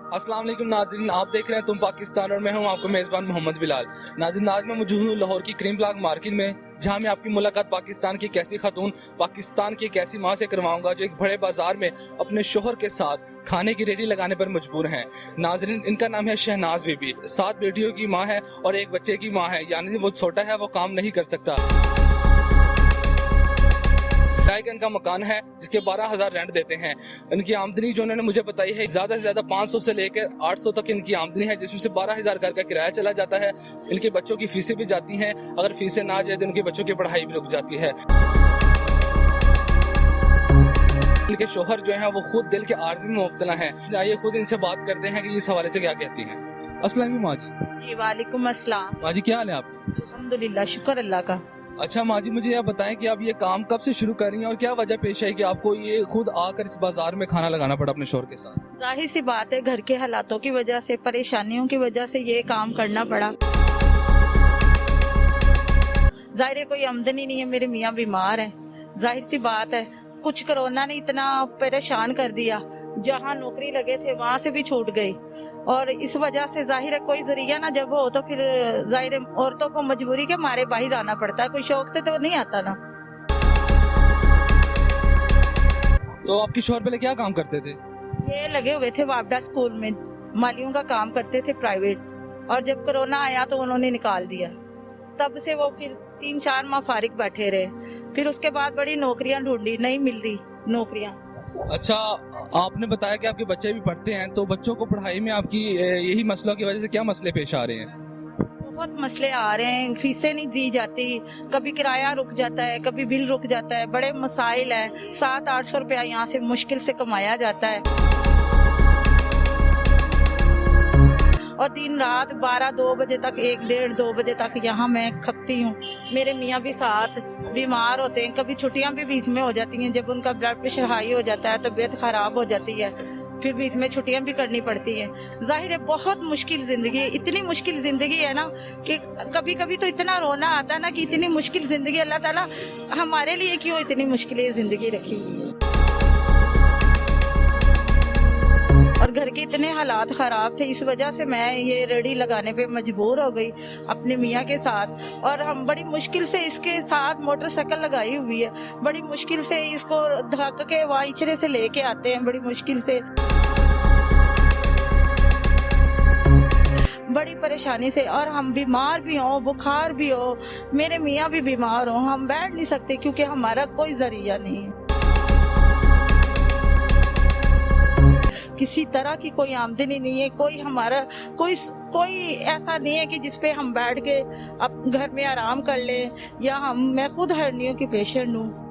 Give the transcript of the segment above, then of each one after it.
अस्सलाम वालेकुम नाज़रीन, आप देख रहे हैं तुम पाकिस्तान और मैं हूं आपका मेज़बान मोहम्मद बिलाल। नाज़रीन, आज मैं मौजूद हूं लाहौर की क्रीम ब्लॉक मार्केट में, जहां मैं आपकी मुलाकात पाकिस्तान की एक ऐसी खातून, पाकिस्तान की एक ऐसी माँ से करवाऊंगा जो एक बड़े बाजार में अपने शोहर के साथ खाने की रेडी लगाने पर मजबूर हैं। नाज़रीन, इनका नाम है शहनाज बीबी। 7 बेटियों की माँ है और एक बच्चे की माँ है, यानी वो छोटा है, वो काम नहीं कर सकता। किराए का इनका मकान है जिसके 12,000 रेंट देते हैं। इनकी आमदनी जो उन्होंने मुझे बताई है ज्यादा से ज्यादा 500 से लेकर 800 तक इनकी आमदनी है, जिसमें से 12,000 घर का किराया चला जाता है। इनके बच्चों की फीसें भी जाती हैं, अगर फीसें ना जाए तो इनके बच्चों की पढ़ाई भी रुक जाती है। इनके शोहर जो है वो खुद दिल के आर्जी में मुब्तला है। आइए खुद इनसे बात करते हैं कि इस हवाले से क्या कहती हैं। अस्सलाम वालेकुम माँ जी। जी वालेकुम अस्सलाम। माँ जी, क्या हाल है आपका? अल्हम्दुलिल्लाह, शुक्र अल्लाह का। अच्छा माँ जी, मुझे यह बताएं कि आप ये काम कब से शुरू कर रही हैं और क्या वजह पेश है कि आपको ये खुद आकर इस बाजार में खाना लगाना पड़ा अपने शोहर के साथ? जाहिर सी बात है, घर के हालातों की वजह से, परेशानियों की वजह से ये काम करना पड़ा। जाहिर है कोई आमदनी नहीं है, मेरे मियाँ बीमार है। जाहिर सी बात है, कुछ कोरोना ने इतना परेशान कर दिया, जहाँ नौकरी लगे थे वहाँ से भी छूट गई, और इस वजह से जाहिर है कोई जरिया ना जब हो तो फिर जाहिर है औरतों को मजबूरी के मारे बाहर आना पड़ता है, कोई शौक से तो नहीं आता ना। तो आपके शोहर पहले क्या काम करते थे? ये लगे हुए थे वापडा स्कूल में, मालियों का काम करते थे प्राइवेट, और जब कोरोना आया तो उन्होंने निकाल दिया। तब से वो फिर 3-4 माह फारिग बैठे रहे। फिर उसके बाद बड़ी नौकरियां ढूंढी, नहीं मिलती नौकरियां। अच्छा, आपने बताया कि आपके बच्चे भी पढ़ते हैं, तो बच्चों को पढ़ाई में आपकी यही मसलों की वजह से क्या मसले पेश आ रहे हैं? बहुत मसले आ रहे हैं, फीसें नहीं दी जाती, कभी किराया रुक जाता है, कभी बिल रुक जाता है, बड़े मसाइल हैं। 700-800 रुपया यहाँ से मुश्किल से कमाया जाता है, और दिन रात 12-2 बजे तक, 1-1:30-2 बजे तक यहाँ मैं खपती हूँ। मेरे मियाँ भी साथ बीमार होते हैं, कभी छुट्टियाँ भी बीच में हो जाती हैं, जब उनका ब्लड प्रेशर हाई हो जाता है, तबीयत खराब हो जाती है, फिर बीच में छुट्टियाँ भी करनी पड़ती हैं। जाहिर है बहुत मुश्किल जिंदगी है, इतनी मुश्किल जिंदगी है ना कि कभी कभी तो इतना रोना आता है ना कि इतनी मुश्किल जिंदगी अल्लाह ताला हमारे लिए क्यों इतनी मुश्किल जिंदगी रखी हुई है। और घर के इतने हालात खराब थे, इस वजह से मैं ये रेडी लगाने पे मजबूर हो गई अपने मियाँ के साथ। और हम बड़ी मुश्किल से इसके साथ मोटरसाइकिल लगाई हुई है, बड़ी मुश्किल से इसको धक के वहाँ इचरे से लेके आते हैं, बड़ी मुश्किल से, बड़ी परेशानी से। और हम बीमार भी हों, बुखार भी हो, मेरे मियाँ भी बीमार हो, हम बैठ नहीं सकते क्योंकि हमारा कोई जरिया नहीं है, किसी तरह की कोई आमदनी नहीं है, कोई हमारा कोई ऐसा नहीं है कि जिसपे हम बैठ के अब घर में आराम कर लें, या मैं खुद हर्नियों की पेशेंट हूँ,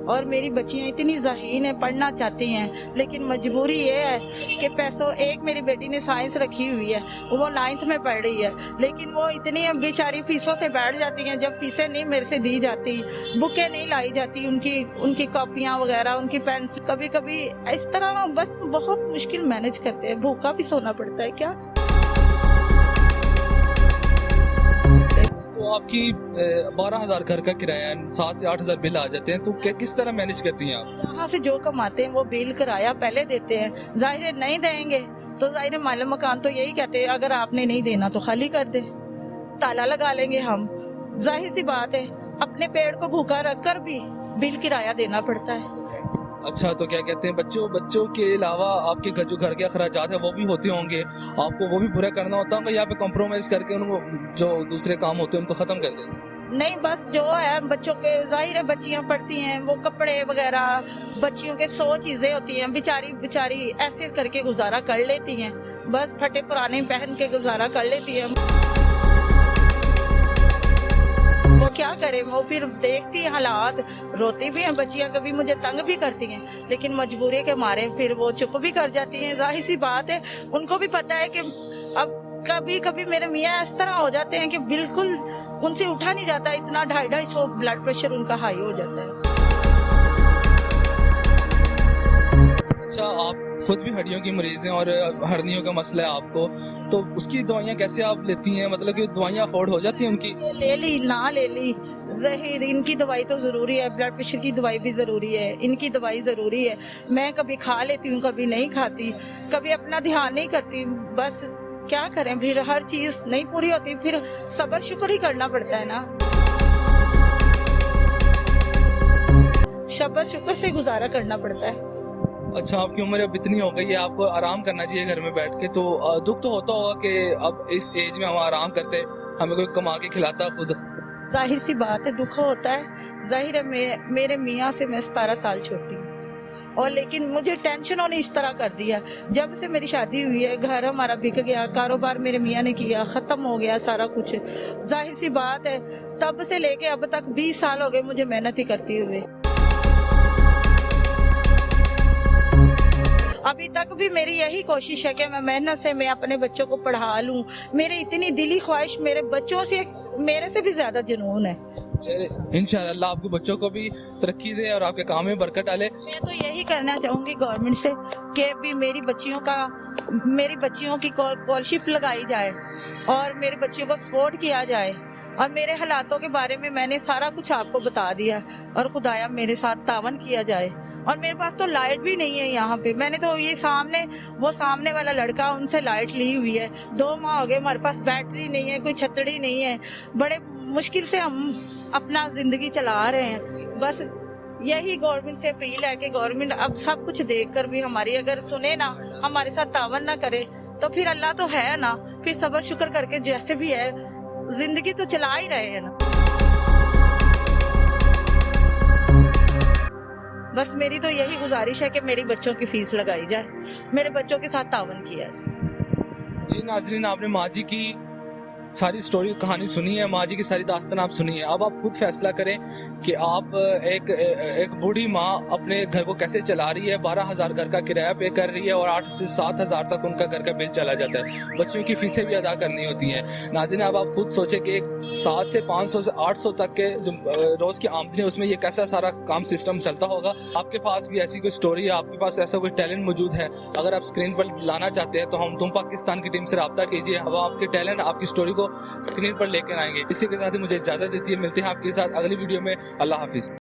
और मेरी बच्चियाँ इतनी ज़हीन है, पढ़ना चाहती हैं, लेकिन मजबूरी ये है कि पैसों, एक मेरी बेटी ने साइंस रखी हुई है, वो 9th में पढ़ रही है, लेकिन वो इतनी बेचारी फीसों से बैठ जाती हैं, जब फीसें नहीं मेरे से दी जाती, बुकें नहीं लाई जाती, उनकी कॉपियाँ वगैरह, उनकी पेंसिल, कभी कभी इस तरह बस बहुत मुश्किल मैनेज करते हैं, भूखा भी सोना पड़ता है। क्या तो आपकी 12,000 घर का किराया, 7 से 8,000 बिल आ जाते हैं, तो किस तरह मैनेज करती हैं आप? यहाँ से जो कमाते हैं वो बिल किराया पहले देते हैं। जाहिर है नहीं देंगे तो जाहिर है मालिक मकान तो यही कहते हैं, अगर आपने नहीं देना तो खाली कर दे, ताला लगा लेंगे हम। जाहिर सी बात है, अपने पेड़ को भूखा रखकर भी बिल किराया देना पड़ता है। अच्छा, तो क्या कहते हैं, बच्चों के अलावा आपके जो घर के अखराजात है वो भी होते होंगे, आपको वो भी पूरा करना होता होगा, या पे कॉम्प्रोमाइज करके उनको जो दूसरे काम होते हैं उनको खत्म कर देते? नहीं, बस जो है बच्चों के, जाहिर है बच्चियां पढ़ती हैं, वो कपड़े वगैरह, बच्चियों के 100 चीजें होती हैं, बेचारी ऐसे करके गुजारा कर लेती हैं, बस फटे पुराने पहन के गुजारा कर लेती हैं। वो क्या करे, वो फिर देखती है हालात, रोती भी हैं बच्चियां, कभी मुझे तंग भी करती हैं, लेकिन मजबूरी के मारे फिर वो चुप भी कर जाती हैं। जाहिर सी बात है, उनको भी पता है कि अब कभी कभी मेरे मियाँ इस तरह हो जाते हैं कि बिल्कुल उनसे उठा नहीं जाता, इतना 250-250 ब्लड प्रेशर उनका हाई हो जाता है। अच्छा, आप खुद भी हड्डियों की मरीज हैं और हर्नियों का मसला है आपको, तो उसकी दवाइयाँ कैसे आप लेती हैं? मतलब कि दवाइयाँ अफोर्ड हो जाती हैं उनकी? ले ली ना ले ली, जहीर इनकी दवाई तो जरूरी है, ब्लड प्रेशर की दवाई भी जरूरी है, इनकी दवाई जरूरी है। मैं कभी खा लेती हूँ, कभी नहीं खाती, कभी अपना ध्यान नहीं करती। बस क्या करें, फिर हर चीज नहीं पूरी होती, फिर सब्र शुक्र ही करना पड़ता है ना। सब्र शुक्र से गुजारा करना पड़ता है। अच्छा, आपकी उम्र अब इतनी हो गई है, आपको आराम करना चाहिए घर में बैठ के, तो दुख तो होता होगा कि अब इस एज में हम आराम करते, हमें कोई कमा के खिलाता खुद। जाहिर सी बात है, दुख होता है। जाहिर है मेरे मियाँ से मैं 17 साल छोटी हूँ, और लेकिन मुझे टेंशनों ने इस तरह कर दिया। जब से मेरी शादी हुई है, घर हमारा बिक गया, कारोबार मेरे मियाँ ने किया, खत्म हो गया सारा कुछ। जाहिर सी बात है, तब से लेके अब तक 20 साल हो गए मुझे मेहनत ही करती हुए। अभी तक भी मेरी यही कोशिश है कि मैं मेहनत से मैं अपने बच्चों को पढ़ा लूं। मेरी इतनी दिली ख्वाहिश मेरे बच्चों से, मेरे से भी ज्यादा जुनून है। इंशाअल्लाह अल्लाह आपके बच्चों को भी तरक्की दे और आपके काम में बरकत डाले। मैं तो यही करना चाहूंगी गवर्नमेंट से कि भी मेरी बच्चियों की स्कॉलरशिप लगाई जाए और मेरे बच्चियों को सपोर्ट किया जाए। और मेरे हालातों के बारे में मैंने सारा कुछ आपको बता दिया, और खुदाया मेरे साथ तावन किया जाए। और मेरे पास तो लाइट भी नहीं है यहाँ पे। मैंने तो ये सामने वाला लड़का, उनसे लाइट ली हुई है। 2 माह हो गए, हमारे पास बैटरी नहीं है, कोई छतड़ी नहीं है। बड़े मुश्किल से हम अपना जिंदगी चला रहे हैं। बस यही गवर्नमेंट से अपील है कि गवर्नमेंट अब सब कुछ देखकर भी हमारी अगर सुने ना, हमारे साथ तावन ना करे, तो फिर अल्लाह तो है ना, फिर सब्र शुक्र करके जैसे भी है जिंदगी तो चला ही रहे हैं ना। बस मेरी तो यही गुजारिश है कि मेरी बच्चों की फीस लगाई जाए, मेरे बच्चों के साथ तावन किया जाए। जी नाजरीन, आपने माँ जी की सारी स्टोरी कहानी सुनी है, माँ जी की सारी दास्तान आप सुनी है। अब आप खुद फैसला करें कि आप एक बूढ़ी माँ अपने घर को कैसे चला रही है। 12,000 घर का किराया पे कर रही है और 8 से 7,000 तक उनका घर का बिल चला जाता है। बच्चों की फीसें भी अदा करनी होती हैं। नाज़रीन, अब आप खुद सोचें कि 7 से 500 से 800 तक के जो रोज़ की आमदनी है, उसमें ये कैसा सारा काम सिस्टम चलता होगा। आपके पास भी ऐसी कोई स्टोरी है, आपके पास ऐसा कोई टैलेंट मौजूद है, अगर आप स्क्रीन पर लाना चाहते हैं तो तुम पाकिस्तान की टीम से रब्ता कीजिए। अब आपके टैलेंट, आपकी स्टोरी को स्क्रीन पर लेकर आएंगे। इसी के साथ ही मुझे इजाजत देती है। मिलते हैं आपके साथ अगली वीडियो में। अल्लाह हाफिज।